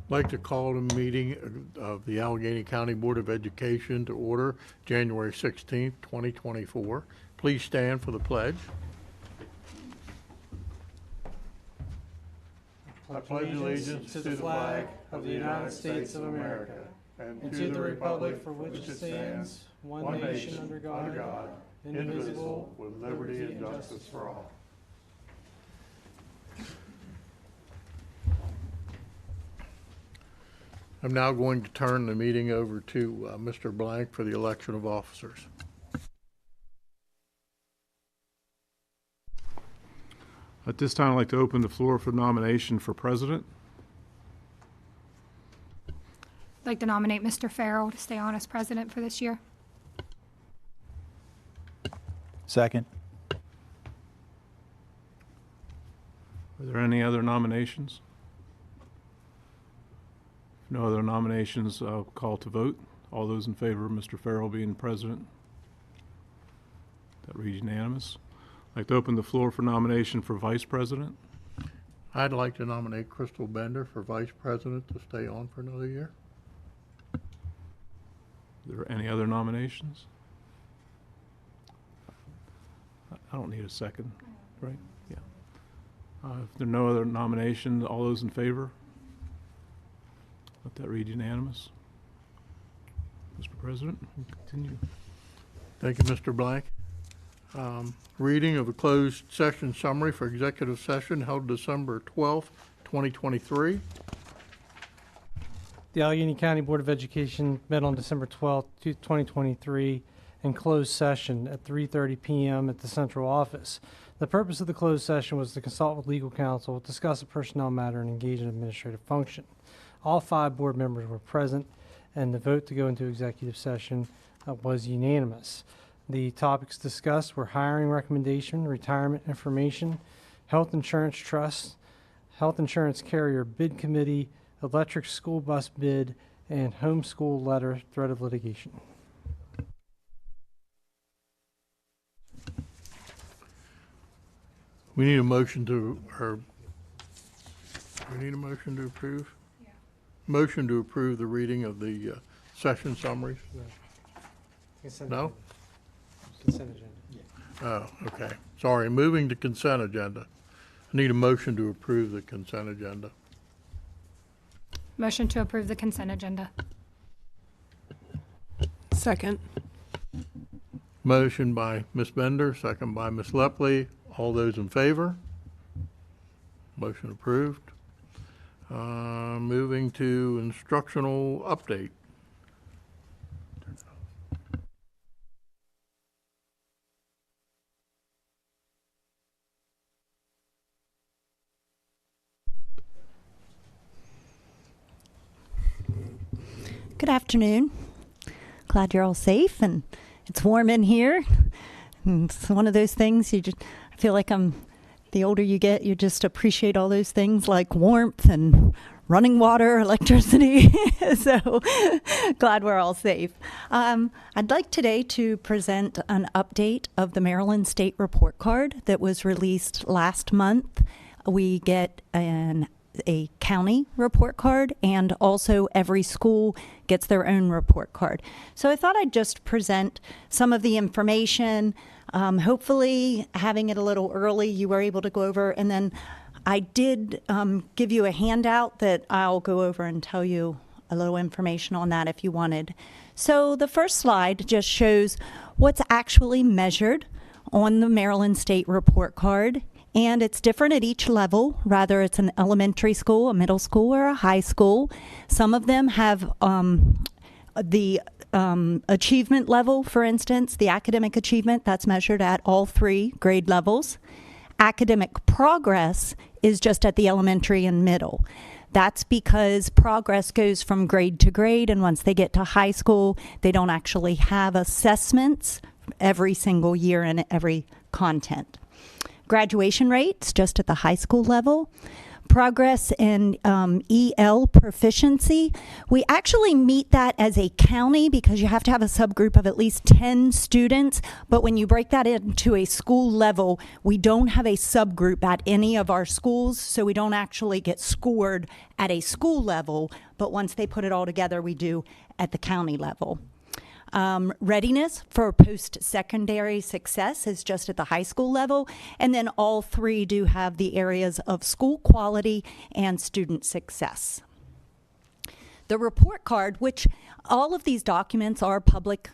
I'd like to call the meeting of the Allegany County Board of Education to order January 16th, 2024. Please stand for the pledge. I pledge allegiance to the flag of the United States of America and to the republic for which it stands, one nation under God, indivisible, with liberty and justice for all. I'm now going to turn the meeting over to Mr. Blank for the election of officers. At this time, I'd like to open the floor for nomination for president. I'd like to nominate Mr. Farrell to stay on as president for this year. Second. Are there any other nominations? If no other nominations, I'll call to vote. All those in favor of Mr. Farrell being president? That reads unanimous. I'd like to open the floor for nomination for vice president. I'd like to nominate Crystal Bender for vice president to stay on for another year. Are there any other nominations? I don't need a second, right? Yeah. If there are no other nominations, all those in favor? Let that read unanimous. Mr. President, we'll continue. Thank you, Mr. Blank. Reading of a closed session summary for executive session held December 12th, 2023. The Allegany County Board of Education met on December 12th, 2023 in closed session at 3:30 p.m. at the central office. The purpose of the closed session was to consult with legal counsel, discuss a personnel matter, and engage in administrative function. All 5 board members were present, and the vote to go into executive session was unanimous. The topics discussed were hiring recommendation, retirement information, health insurance trust, health insurance carrier bid committee, electric school bus bid, and homeschool letter threat of litigation. We need a motion to approve? Yeah. Motion to approve the reading of the session summaries? No? Consent agenda. Oh, okay. Sorry, moving to consent agenda. I need a motion to approve the consent agenda. Motion to approve the consent agenda. Second. Motion by Ms. Bender, second by Ms. Lepley. All those in favor? Motion approved. Moving to instructional update. Good afternoon. Glad you're all safe and it's warm in here. And it's one of those things I feel like the older you get, you just appreciate all those things like warmth and running water, electricity. So glad we're all safe. I'd like today to present an update of the Maryland State Report Card that was released last month. We get a county report card, and also every school gets their own report card. So I thought I'd just present some of the information. Hopefully having it a little early, you were able to go over, and then I did give you a handout that I'll go over and tell you a little information on that if you wanted. So the first slide just shows what's actually measured on the Maryland State Report Card. And it's different at each level, whether it's an elementary school, a middle school, or a high school. Some of them have the achievement level, for instance, the academic achievement, that's measured at all 3 grade levels. Academic progress is just at the elementary and middle. That's because progress goes from grade to grade, and once they get to high school, they don't actually have assessments every single year in every content. Graduation rates just at the high school level. progress in EL proficiency. We actually meet that as a county because you have to have a subgroup of at least 10 students. But when you break that into a school level, we don't have a subgroup at any of our schools. So we don't actually get scored at a school level. But once they put it all together, we do at the county level. Readiness for post-secondary success is just at the high school level, and then all three do have the areas of school quality and student success. The report card, which all of these documents are public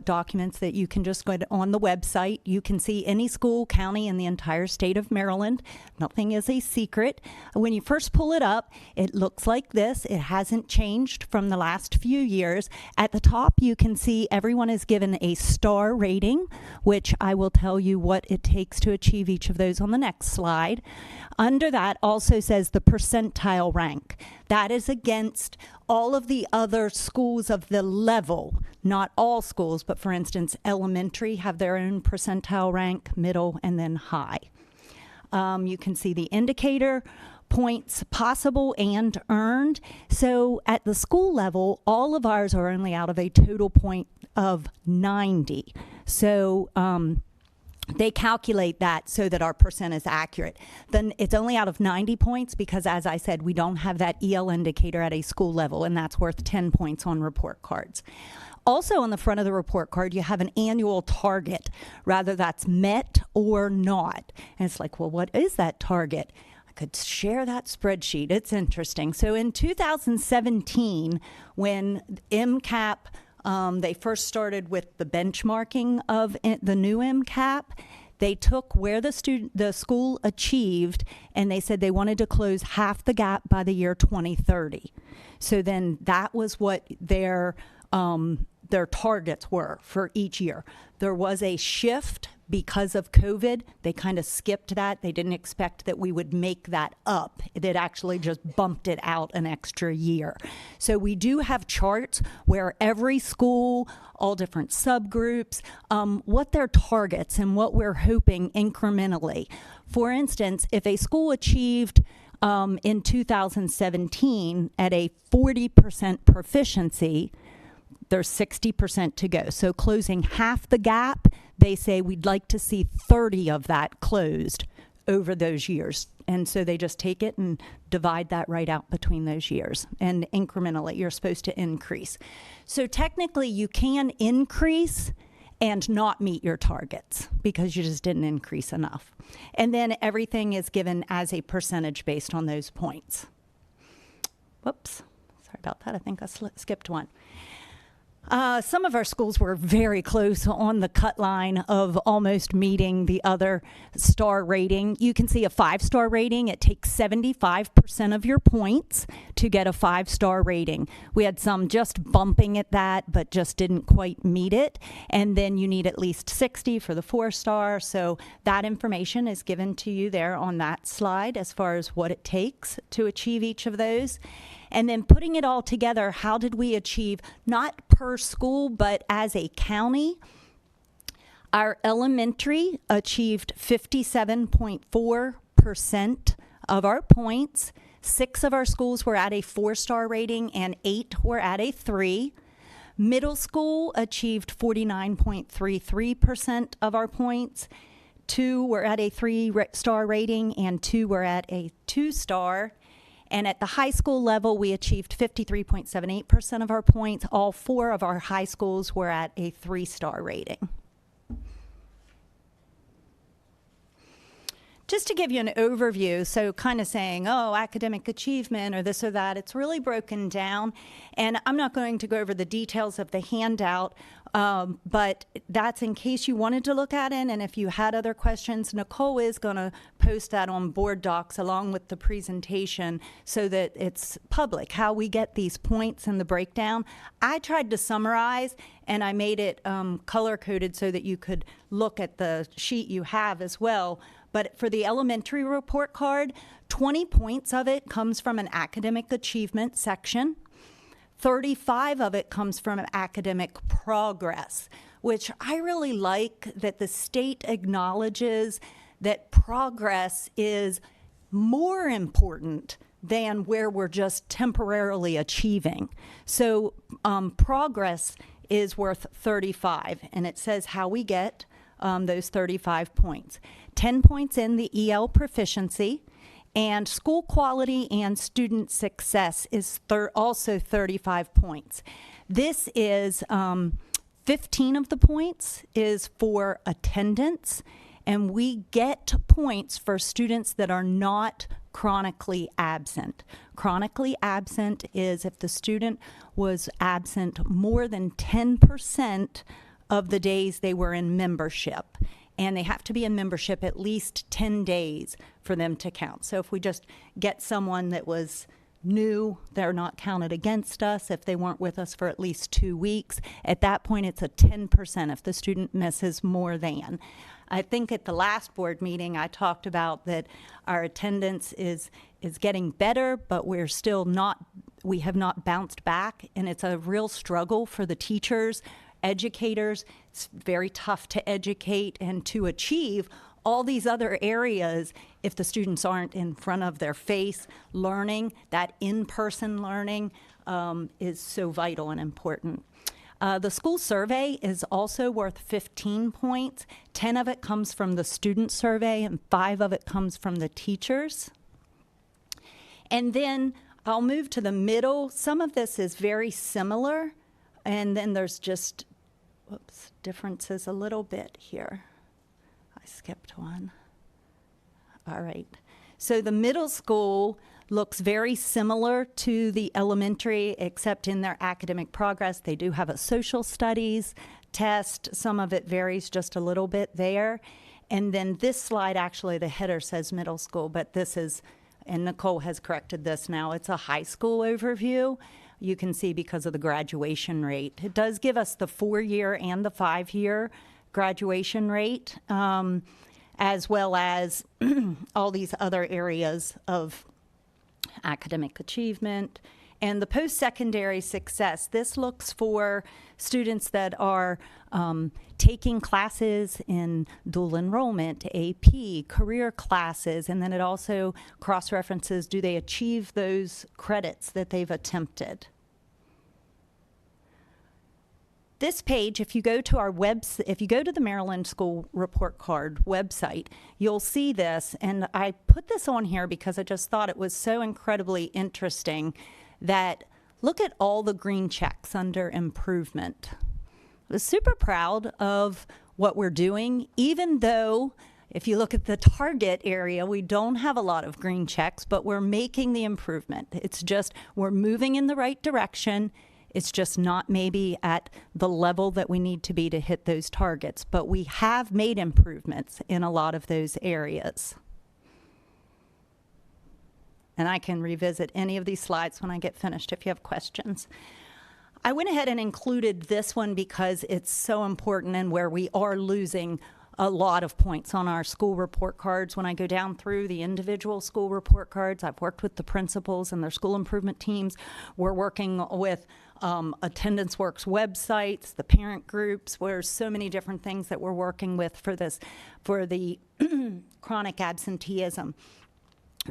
documents that you can just go on the website. You can see any school, county in the entire state of Maryland. Nothing is a secret. When you first pull it up, it looks like this. It hasn't changed from the last few years. At the top, you can see everyone is given a star rating, which I will tell you what it takes to achieve each of those on the next slide. Under that also says the percentile rank. That is against all of the other schools of the level, not all schools, but for instance, elementary have their own percentile rank, middle, and then high. You can see the indicator, points possible and earned. So at the school level, all of ours are only out of a total point of 90. So they calculate that so that our percent is accurate. Then it's only out of 90 points because, as I said, we don't have that EL indicator at a school level, and that's worth 10 points on report cards. Also on the front of the report card, you have an annual target, rather that's met or not. And it's like, well, what is that target? I could share that spreadsheet. It's interesting. So in 2017, when MCAP they first started with the benchmarking of the new MCAP. They took where the school achieved, and they said they wanted to close half the gap by the year 2030. So then that was what their targets were for each year. There was a shift because of COVID. They kind of skipped that. They didn't expect that we would make that up. It actually just bumped it out an extra year. So we do have charts where every school, all different subgroups, what their targets and what we're hoping incrementally. For instance, if a school achieved in 2017 at a 40% proficiency, there's 60% to go. So closing half the gap, they say we'd like to see 30 of that closed over those years. And so they just take it and divide that right out between those years. And incrementally, you're supposed to increase. So technically, you can increase and not meet your targets because you just didn't increase enough. And then everything is given as a percentage based on those points. Whoops, sorry about that. I think I skipped one. Some of our schools were very close on the cut line of almost meeting the other star rating. You can see a 5-star rating. It takes 75% of your points to get a 5-star rating. We had some just bumping at that, but just didn't quite meet it. And then you need at least 60 for the 4-star. So that information is given to you there on that slide as far as what it takes to achieve each of those. And then putting it all together, how did we achieve, not per school, but as a county? Our elementary achieved 57.4% of our points. 6 of our schools were at a 4-star rating and 8 were at a 3. Middle school achieved 49.33% of our points. 2 were at a 3-star rating and 2 were at a 2-star. And at the high school level, we achieved 53.78% of our points. All 4 of our high schools were at a 3-star rating. Just to give you an overview, so kind of saying, oh, academic achievement or this or that, it's really broken down. And I'm not going to go over the details of the handout, but that's in case you wanted to look at it. And if you had other questions, Nicole is going to post that on board docs along with the presentation so that it's public, how we get these points and the breakdown. I tried to summarize, and I made it color-coded so that you could look at the sheet you have as well. But for the elementary report card, 20 points of it comes from an academic achievement section. 35 of it comes from academic progress, which I really like that the state acknowledges that progress is more important than where we're just temporarily achieving. So progress is worth 35, and it says how we get those 35 points. 10 points in the EL proficiency, and school quality and student success is also 35 points. This is 15 of the points is for attendance, and we get points for students that are not chronically absent. Chronically absent is if the student was absent more than 10% of the days they were in membership. And they have to be in membership at least 10 days for them to count. So if we just get someone that was new, they're not counted against us. If they weren't with us for at least 2 weeks, at that point it's a 10% if the student misses more than. I think at the last board meeting I talked about that our attendance is getting better, but we have not bounced back, and it's a real struggle for the teachers, educators. It's very tough to educate and to achieve all these other areas if the students aren't in front of their face learning. That in-person learning is so vital and important. The school survey is also worth 15 points. 10 of it comes from the student survey and 5 of it comes from the teachers. And then I'll move to the middle. Some of this is very similar, and then there's just differences a little bit here. I skipped one. All right. So the middle school looks very similar to the elementary, except in their academic progress. They do have a social studies test. Some of it varies just a little bit there. And then this slide, actually, the header says middle school, but this is, and Nicole has corrected this now, it's a high school overview. You can see because of the graduation rate. It does give us the 4-year and the 5-year graduation rate, as well as all these other areas of academic achievement. And the post-secondary success, this looks for students that are taking classes in dual enrollment, AP, career classes, and then it also cross-references, do they achieve those credits that they've attempted? This page, if you go to our if you go to the Maryland School Report Card website, you'll see this, and I put this on here because I just thought it was so incredibly interesting that look at all the green checks under improvement. I was super proud of what we're doing, even though if you look at the target area, we don't have a lot of green checks, but we're making the improvement. It's just we're moving in the right direction. It's just not maybe at the level that we need to be to hit those targets, but we have made improvements in a lot of those areas. And I can revisit any of these slides when I get finished if you have questions. I went ahead and included this one because it's so important and where we are losing a lot of points on our school report cards. When I go down through the individual school report cards, I've worked with the principals and their school improvement teams. We're working with Attendance Works websites, the parent groups, where there's so many different things that we're working with for this, for the chronic absenteeism.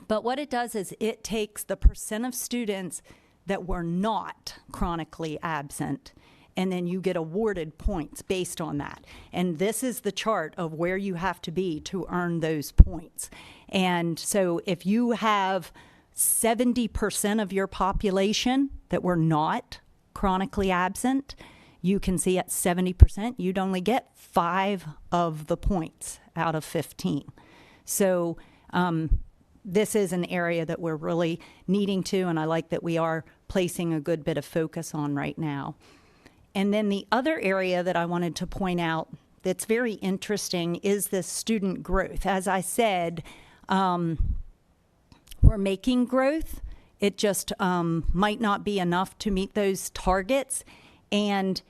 But what it does is it takes the percent of students that were not chronically absent, and then you get awarded points based on that. And this is the chart of where you have to be to earn those points. And so if you have 70% of your population that were not chronically absent, you can see at 70%, you'd only get 5 of the points out of 15. So this is an area that we're really needing to, and I like that we are placing a good bit of focus on right now. And then the other area that I wanted to point out that's very interesting is this student growth. As I said, we're making growth. It just might not be enough to meet those targets. And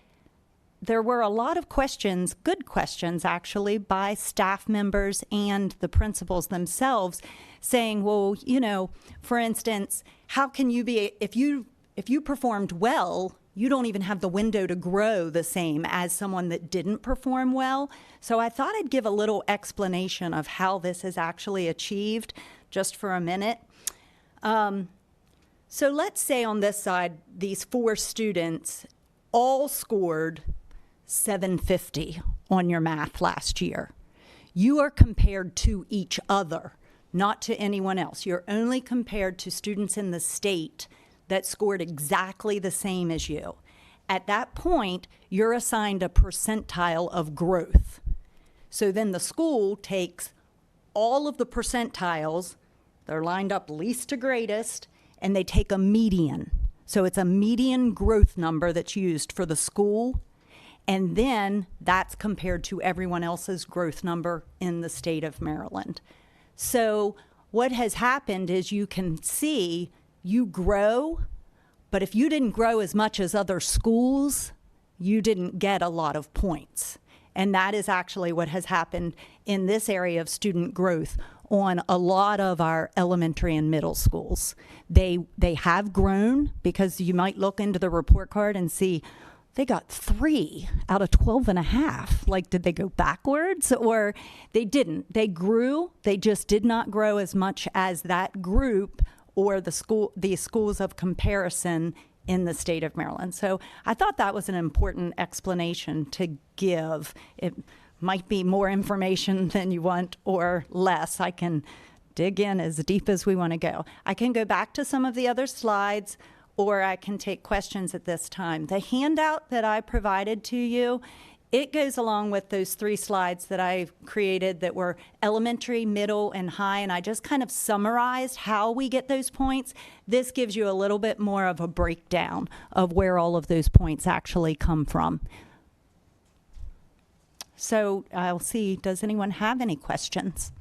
there were a lot of questions, good questions actually, by staff members and the principals themselves saying, well, you know, for instance, how can you be, if you performed well, you don't even have the window to grow the same as someone that didn't perform well. So I thought I'd give a little explanation of how this is actually achieved, just for a minute. So let's say on this side, these 4 students all scored 750 on your math last year. You are compared to each other, not to anyone else. You're only compared to students in the state that scored exactly the same as you. At that point, you're assigned a percentile of growth. So then the school takes all of the percentiles, they're lined up least to greatest, and they take a median. So it's a median growth number that's used for the school, and then that's compared to everyone else's growth number in the state of Maryland. So what has happened is you can see you grow, but if you didn't grow as much as other schools, you didn't get a lot of points. And that is actually what has happened in this area of student growth on a lot of our elementary and middle schools. They have grown, because you might look into the report card and see they got 3 out of 12 and a half. Like, did they go backwards? Or they didn't. They grew. They just did not grow as much as that group or the schools of comparison in the state of Maryland. So I thought that was an important explanation to give. It might be more information than you want or less. I can dig in as deep as we want to go. I can go back to some of the other slides, or I can take questions at this time. The handout that I provided to you, it goes along with those 3 slides that I created that were elementary, middle, and high, and I just kind of summarized how we get those points. This gives you a little bit more of a breakdown of where all of those points actually come from. So I'll see, does anyone have any questions?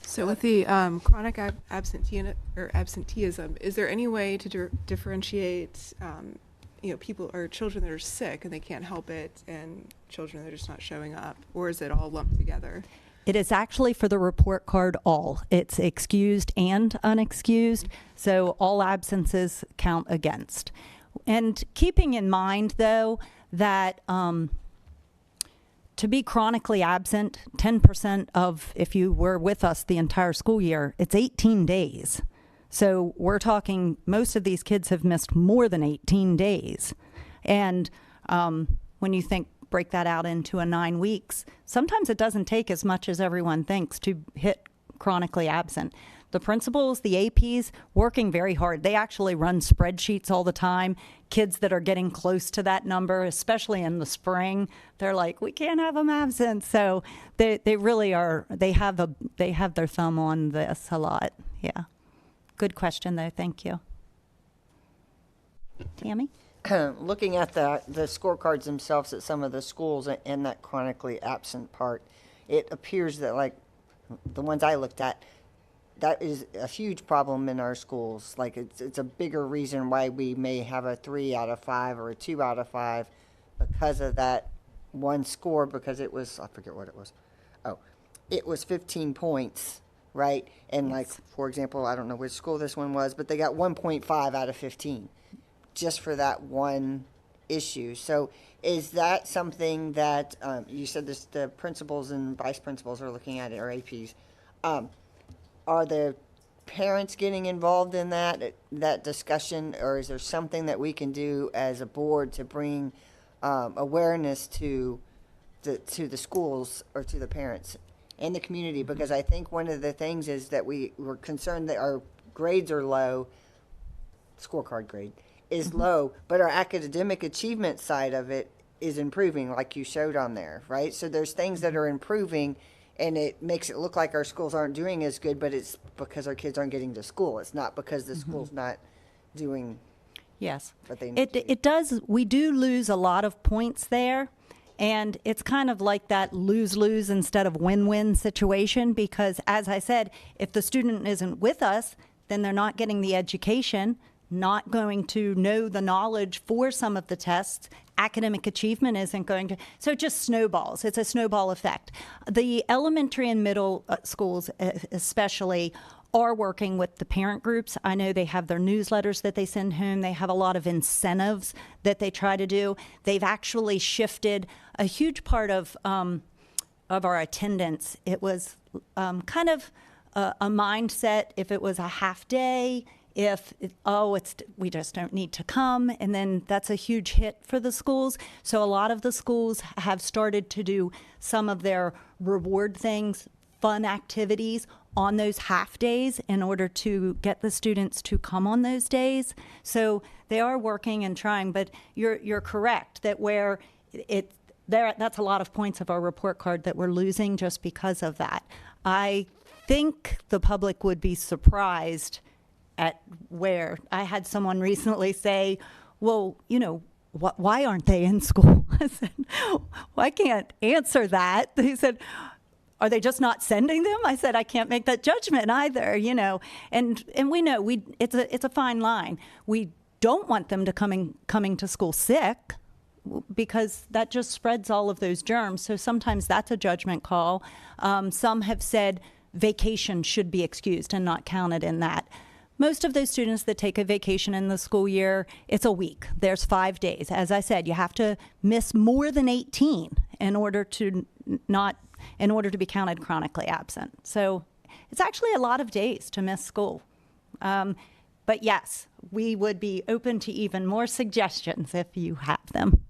So with the chronic absenteeism, is there any way to differentiate people or children that are sick and they can't help it, and children that are just not showing up, or is it all lumped together? It is actually for the report card all. It's excused and unexcused, so all absences count against. And keeping in mind, though, that to be chronically absent, 10% of, if you were with us the entire school year, it's 18 days. So we're talking, most of these kids have missed more than 18 days. And when you break that out into a 9 weeks, sometimes it doesn't take as much as everyone thinks to hit chronically absent. The principals, the APs, working very hard. They actually run spreadsheets all the time. Kids that are getting close to that number, especially in the spring, they're like, we can't have them absent. So they really are, they have their thumb on this a lot. Yeah. Good question, though. Thank you. Tammy? Looking at the scorecards themselves at some of the schools and that chronically absent part, it appears that, like the ones I looked at, that is a huge problem in our schools. Like, it's a bigger reason why we may have a 3 out of 5 or a 2 out of 5 because of that one score, because it was, I forget what it was. Oh, it was 15 points, right? And, yes, like, for example, I don't know which school this one was, but they got 1.5 out of 15 just for that one issue. So is that something that you said this, the principals and vice principals are looking at it, or APs? Are the parents getting involved in that discussion, or is there something that we can do as a board to bring awareness to the schools or to the parents and the community? Because I think one of the things is that we're concerned that our grades are low, scorecard grade is low, but our academic achievement side of it is improving, like you showed on there, right? So there's things that are improving, and it makes it look like our schools aren't doing as good, but it's because our kids aren't getting to school. It's not because the school's not doing yes what they need to do. It does. We do lose a lot of points there, and it's kind of like that lose-lose instead of win-win situation, because, as I said, if the student isn't with us, then they're not getting the education, not going to know the knowledge for some of the tests. Academic achievement isn't going to, so it just snowballs. It's a snowball effect. The elementary and middle schools especially are working with the parent groups. I know they have their newsletters that they send home. They have a lot of incentives that they try to do. They've actually shifted a huge part of our attendance. It was kind of a mindset if it was a half day, if, we just don't need to come, and then that's a huge hit for the schools. So a lot of the schools have started to do some of their reward things, fun activities on those half days in order to get the students to come on those days. So they are working and trying, but you're correct that where that's a lot of points of our report card that we're losing just because of that. I think the public would be surprised at where I had someone recently say, well, why aren't they in school? I said, well, I can't answer that. They said, are they just not sending them? I said, I can't make that judgment either, and we know it's a fine line. We don't want them to coming to school sick, because that just spreads all of those germs. So sometimes that's a judgment call. Some have said vacation should be excused and not counted in that. Most of those students that take a vacation in the school year, it's a week. There's 5 days. As I said, you have to miss more than 18 in order to be counted chronically absent. So it's actually a lot of days to miss school. But yes, we would be open to even more suggestions if you have them.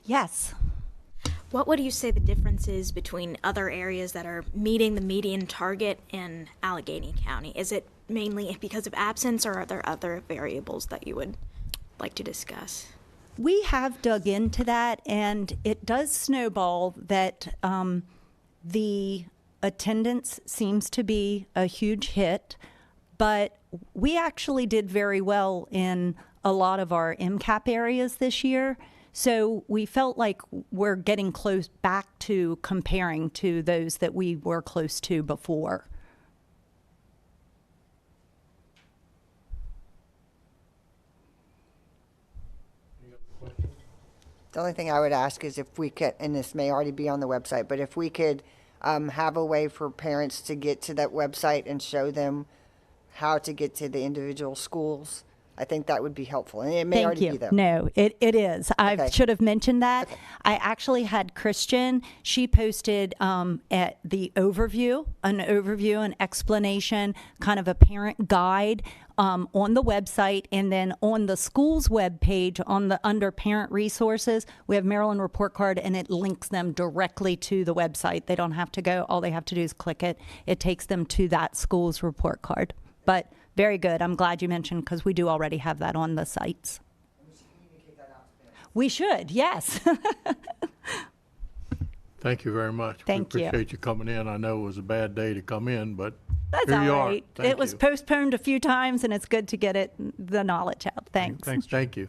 Yes. What would you say the difference is between other areas that are meeting the median target in Allegany County? Is it mainly because of absence, or are there other variables that you would like to discuss? We have dug into that, and it does snowball that the attendance seems to be a huge hit, but we actually did very well in a lot of our MCAP areas this year. So we felt like we're getting close back to comparing to those that we were close to before. The only thing I would ask is if we could, and this may already be on the website, but if we could have a way for parents to get to that website and show them how to get to the individual schools, I think that would be helpful. And it may already be there. No, it is. Okay. I should have mentioned that. Okay. I actually had Christian. She posted at the overview, an explanation, kind of a parent guide on the website, and then on the school's webpage, under parent resources, we have Maryland Report Card, and it links them directly to the website. They don't have to go. All they have to do is click it. It takes them to that school's report card. But very good. I'm glad you mentioned, because we do already have that on the sites. We should, yes. Thank you very much. Thank you. We appreciate you coming in. I know it was a bad day to come in, but that's here you all are. right. Thank It was you. postponed a few times, and it's good to get the knowledge out. Thanks. Thank you.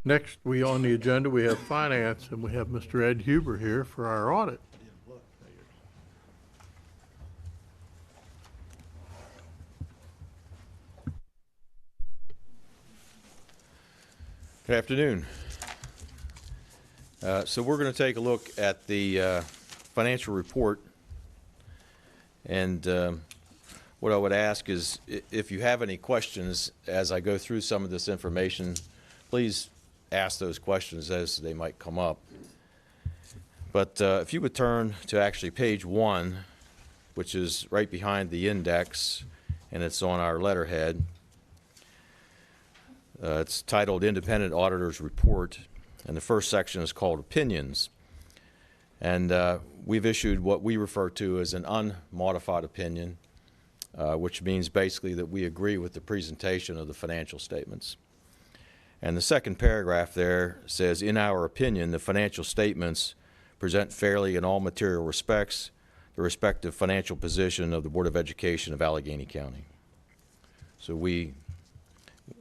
Next, on the agenda, we have finance, and we have Mr. Ed Huber here for our audit. Good afternoon. So we're going to take a look at the financial report, and what I would ask is if you have any questions as I go through some of this information, please ask those questions as they might come up. But if you would turn to actually page 1, which is right behind the index, and it's on our letterhead. It's titled Independent Auditor's Report, and the first section is called Opinions. And we've issued what we refer to as an unmodified opinion, which means basically that we agree with the presentation of the financial statements. And the second paragraph there says, in our opinion, the financial statements present fairly in all material respects the respective financial position of the Board of Education of Allegany County. So we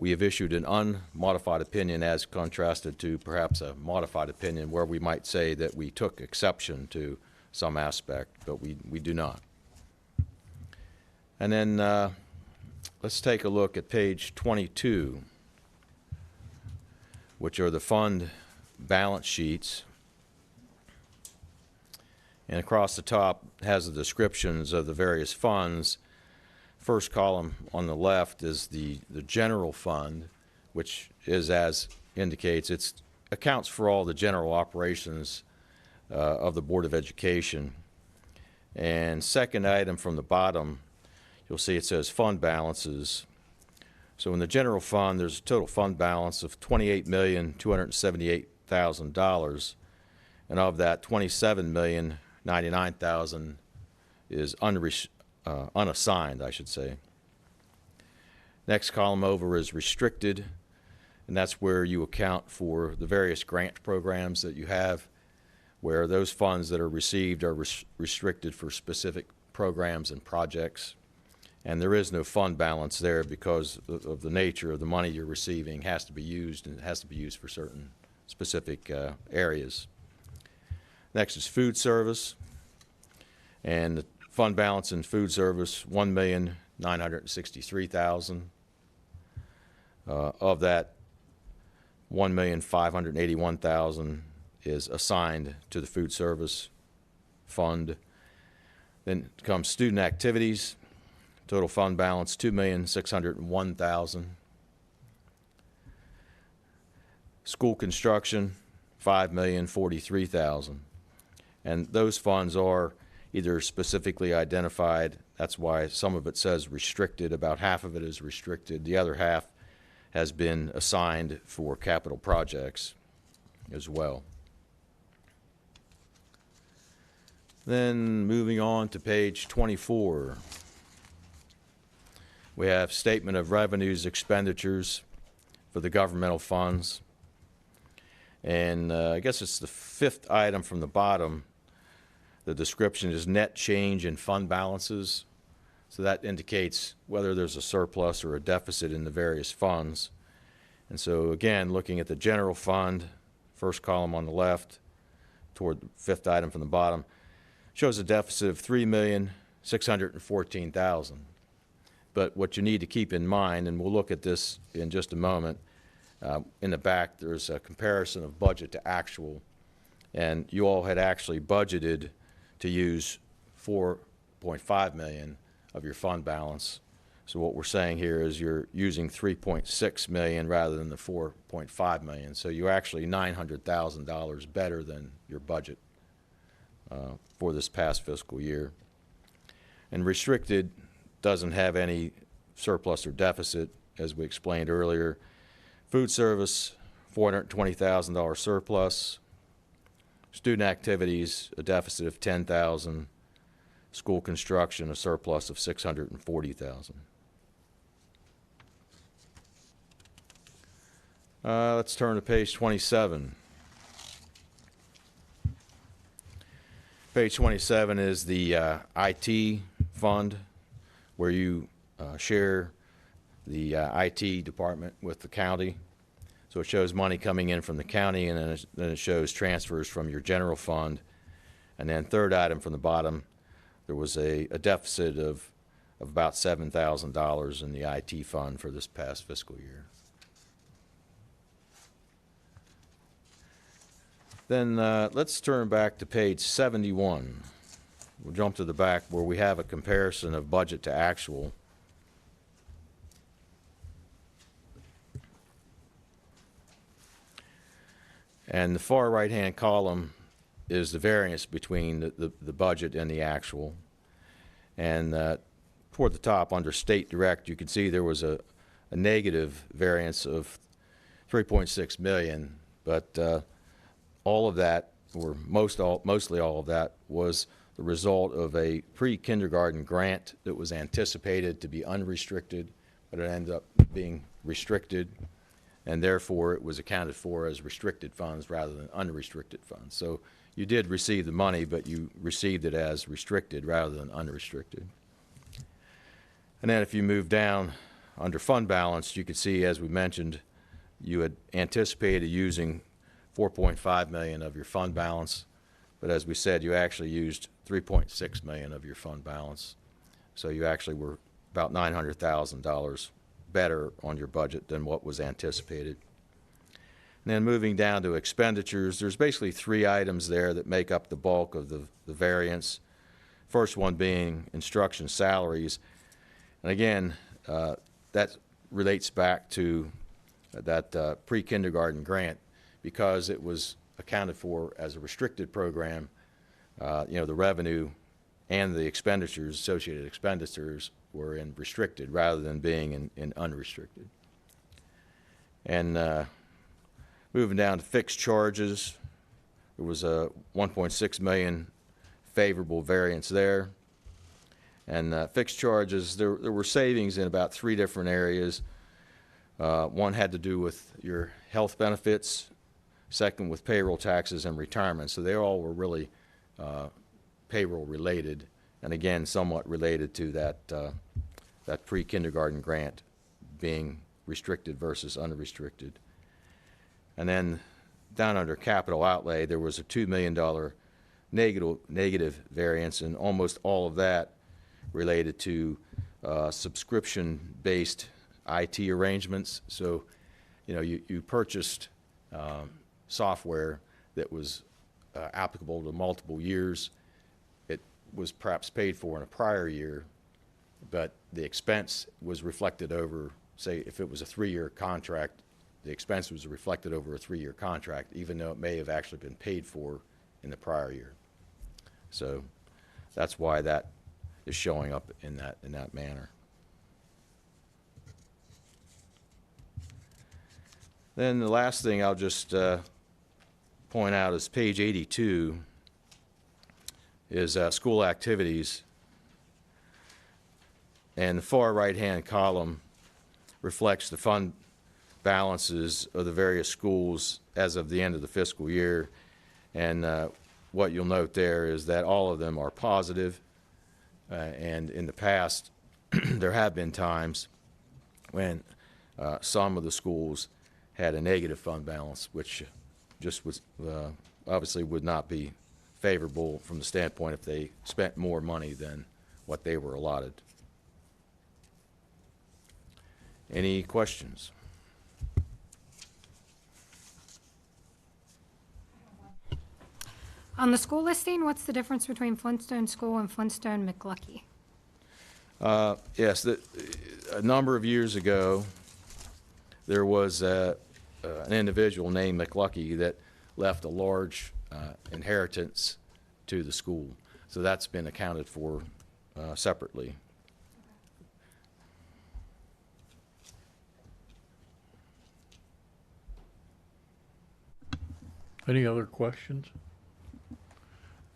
have issued an unmodified opinion as contrasted to perhaps a modified opinion where we might say that we took exception to some aspect, but we do not. And then let's take a look at page 22, which are the fund balance sheets. And across the top has the descriptions of the various funds. First column on the left is the general fund, which is, as indicates, it's accounts for all the general operations of the Board of Education. And second item from the bottom, you'll see it says fund balances. So in the general fund, there's a total fund balance of $28,278,000, and of that, $27,099,000 is unassigned, I should say. Next column over is restricted, and that's where you account for the various grant programs that you have, where those funds that are received are restricted for specific programs and projects. And there is no fund balance there because of the nature of the money you're receiving has to be used, and it has to be used for certain specific areas. Next is food service, and the fund balance in food service, $1,963,000. Of that, $1,581,000 is assigned to the food service fund. Then comes student activities. Total fund balance, $2,601,000. School construction, $5,043,000. And those funds are either specifically identified, that's why some of it says restricted, about half of it is restricted, the other half has been assigned for capital projects as well. Then moving on to page 24. We have statement of revenues, expenditures for the governmental funds. And I guess it's the fifth item from the bottom. The description is net change in fund balances. So that indicates whether there's a surplus or a deficit in the various funds. And so again, looking at the general fund, first column on the left, toward the fifth item from the bottom, shows a deficit of $3,614,000. But what you need to keep in mind, and we'll look at this in just a moment, in the back there's a comparison of budget to actual, and you all had actually budgeted to use $4.5 million of your fund balance. So what we're saying here is you're using $3.6 million rather than the $4.5 million. So you're actually $900,000 better than your budget for this past fiscal year. And restricted doesn't have any surplus or deficit, as we explained earlier. Food service, $420,000 surplus. Student activities, a deficit of $10,000. School construction, a surplus of $640,000. Let's turn to page 27. Page 27 is the IT fund, where you share the IT department with the county. So it shows money coming in from the county, and then it shows transfers from your general fund. And then third item from the bottom, there was a deficit of about $7,000 in the IT fund for this past fiscal year. Then let's turn back to page 71. We'll jump to the back where we have a comparison of budget to actual. And the far right-hand column is the variance between the budget and the actual. And toward the top, under State Direct, you can see there was a negative variance of $3.6 million, but all of that, or mostly all of that, was the result of a pre-kindergarten grant that was anticipated to be unrestricted, but it ended up being restricted, and therefore it was accounted for as restricted funds rather than unrestricted funds. So you did receive the money, but you received it as restricted rather than unrestricted. And then if you move down under fund balance, you can see, as we mentioned, you had anticipated using $4.5 million of your fund balance, but as we said, you actually used $3.6 million of your fund balance. So you actually were about $900,000 better on your budget than what was anticipated. And then moving down to expenditures, there's basically three items there that make up the bulk of the variance. First one being instruction salaries. And again, that relates back to that pre-kindergarten grant, because it was accounted for as a restricted program, the revenue and the expenditures, associated expenditures, were in restricted rather than being in unrestricted. And moving down to fixed charges, there was a 1.6 million favorable variance there. And fixed charges, there were savings in about 3 different areas. One had to do with your health benefits, second with payroll taxes and retirement. So they all were really payroll related, and again, somewhat related to that pre-kindergarten grant being restricted versus unrestricted. And then down under capital outlay, there was a $2 million negative variance, and almost all of that related to subscription-based IT arrangements. So, you purchased software that was applicable to multiple years. It was perhaps paid for in a prior year, but the expense was reflected over, say, if it was a 3-year contract, the expense was reflected over a 3-year contract, even though it may have actually been paid for in the prior year. So that's why that is showing up in that manner. Then the last thing I'll just point out is page 82 is school activities. And the far right-hand column reflects the fund balances of the various schools as of the end of the fiscal year. And what you'll note there is that all of them are positive. And in the past, there have been times when some of the schools had a negative fund balance, which just was obviously would not be favorable from the standpoint if they spent more money than what they were allotted. Any questions? On the school listing, what's the difference between Flintstone School and Flintstone McLucky? Yes, a number of years ago, there was an individual named McLucky that left a large inheritance to the school. So that's been accounted for separately. Any other questions?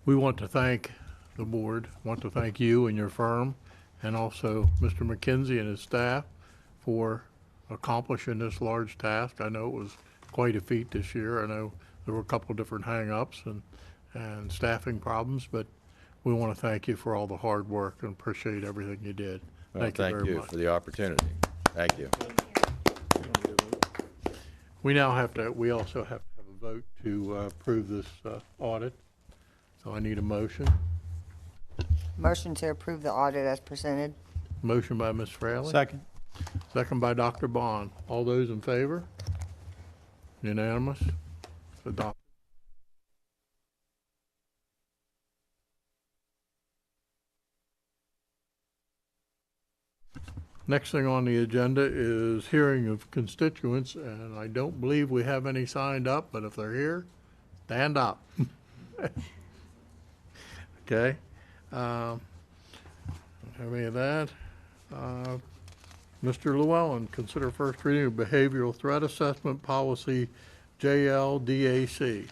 We want to thank the board, want to thank you and your firm, and also Mr. McKenzie and his staff for accomplishing this large task. I know it was quite a feat this year. I know there were a couple of different hang-ups and staffing problems, but we want to thank you for all the hard work and appreciate everything you did. Well, Thank you very much. Thank you for the opportunity. Thank you. We also have to have a vote to approve this audit. So I need a motion. Motion to approve the audit as presented. Motion by Ms. Fraley. Second. Second by Dr. Bond. All those in favor? Unanimous? Adopted. Next thing on the agenda is hearing of constituents, and I don't believe we have any signed up, but if they're here, stand up. Okay. Don't have any of that. Mr. Llewellyn, consider first reading of Behavioral Threat Assessment Policy, JLDAC.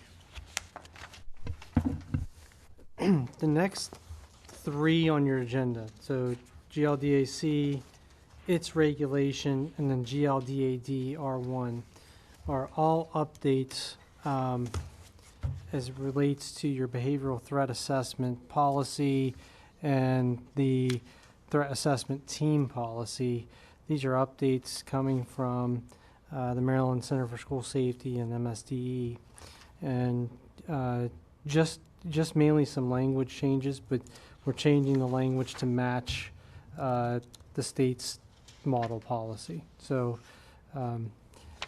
The next 3 on your agenda, so GLDAC, its regulation, and then GLDAD R1 are all updates as it relates to your behavioral threat assessment policy and the threat assessment team policy. These are updates coming from the Maryland Center for School Safety and MSDE, and just mainly some language changes, but we're changing the language to match the state's model policy. So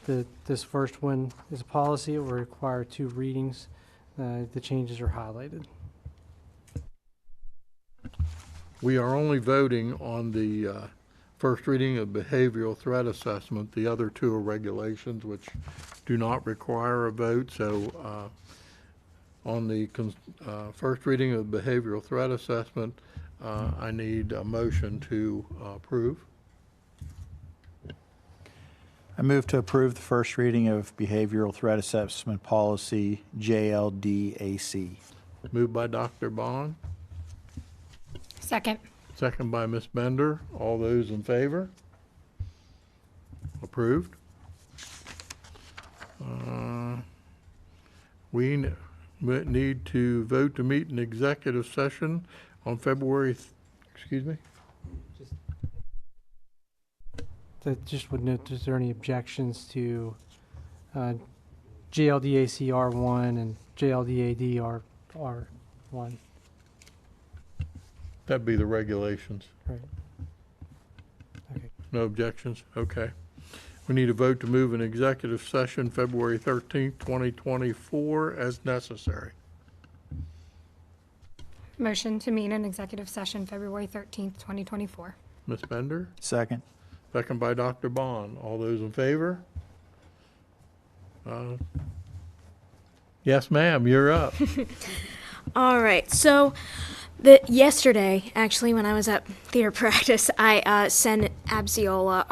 this first one is a policy. It will require 2 readings. The changes are highlighted. We are only voting on the First reading of behavioral threat assessment. The other two are regulations which do not require a vote. So on the first reading of behavioral threat assessment, I need a motion to approve. I move to approve the first reading of Behavioral Threat Assessment Policy, JLDAC. Moved by Dr. Bond, Second. second by Ms. Bender. All those in favor? Approved. We need to vote to meet in executive session on February, excuse me? That just would note, is there any objections to JLDAC R1 and JLDAD R1? That'd be the regulations. Right. Okay. No objections? Okay. We need a vote to move in executive session February 13th, 2024 as necessary. Motion to meet in executive session February 13th, 2024. Ms. Bender? Second. Second by Dr. Bond. All those in favor? Yes, ma'am, you're up. All right. So, yesterday, actually, when I was at theater practice, I sent Abby Sola,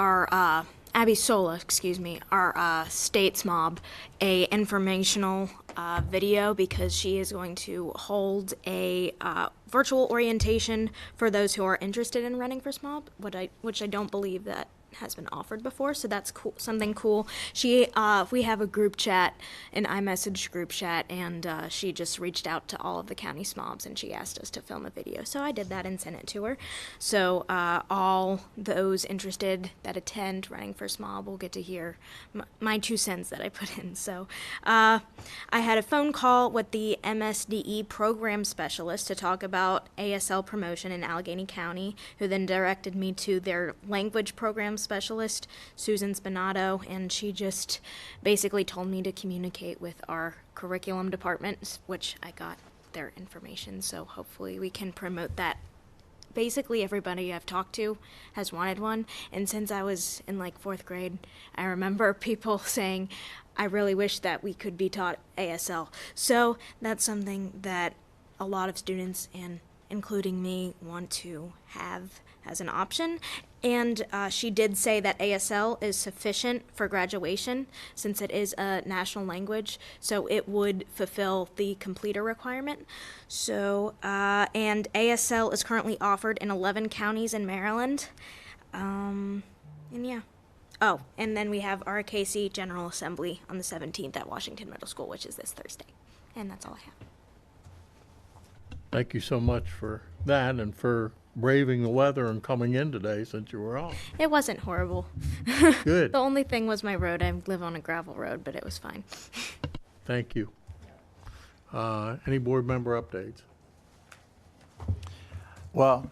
our States Mob, a informational video because she is going to hold a virtual orientation for those who are interested in running for SMOB, which I don't believe that has been offered before, so that's cool, something cool. We have a group chat, an iMessage group chat, and she just reached out to all of the county SMOBs and she asked us to film a video. So I did that and sent it to her. So all those interested that attend running for SMOB will get to hear my 2 cents that I put in. So I had a phone call with the MSDE program specialist to talk about ASL promotion in Allegany County, who then directed me to their language program specialist, Susan Spinato, and she just basically told me to communicate with our curriculum department, which I got their information, so hopefully we can promote that. Basically everybody I've talked to has wanted one, and since I was in like 4th grade, I remember people saying, I really wish that we could be taught ASL. So that's something that a lot of students, and including me, want to have as an option. And she did say that ASL is sufficient for graduation since it is a national language, so it would fulfill the completer requirement. So, and ASL is currently offered in 11 counties in Maryland. And yeah. Oh, and then we have our KC General Assembly on the 17th at Washington Middle School, which is this Thursday. And that's all I have. Thank you so much for that and for braving the weather and coming in today since you were off. It wasn't horrible. Good. The only thing was my road. I live on a gravel road, but it was fine. Thank you. Any board member updates? Well,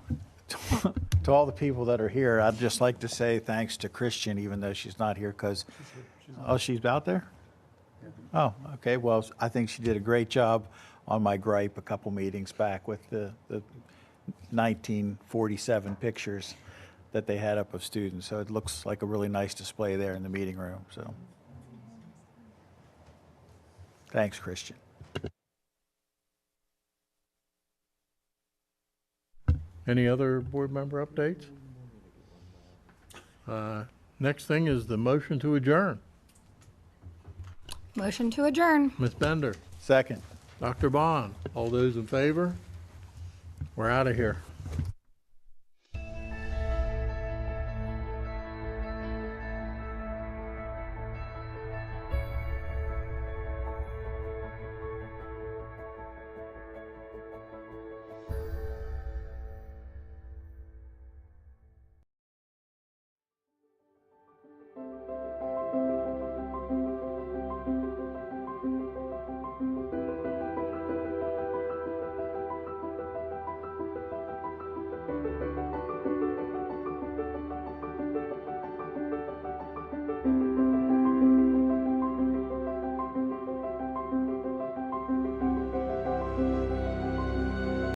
to all the people that are here, I'd just like to say thanks to Christian, even though she's not here, because, oh, she's out there? Oh, okay. Well, I think she did a great job on my gripe a couple meetings back with the 1947 pictures that they had up of students. So it looks like a really nice display there in the meeting room. So thanks, Christian. Any other board member updates? Next thing is the motion to adjourn. Motion to adjourn. Ms. Bender, Second. Dr. Bond, all those in favor? We're out of here.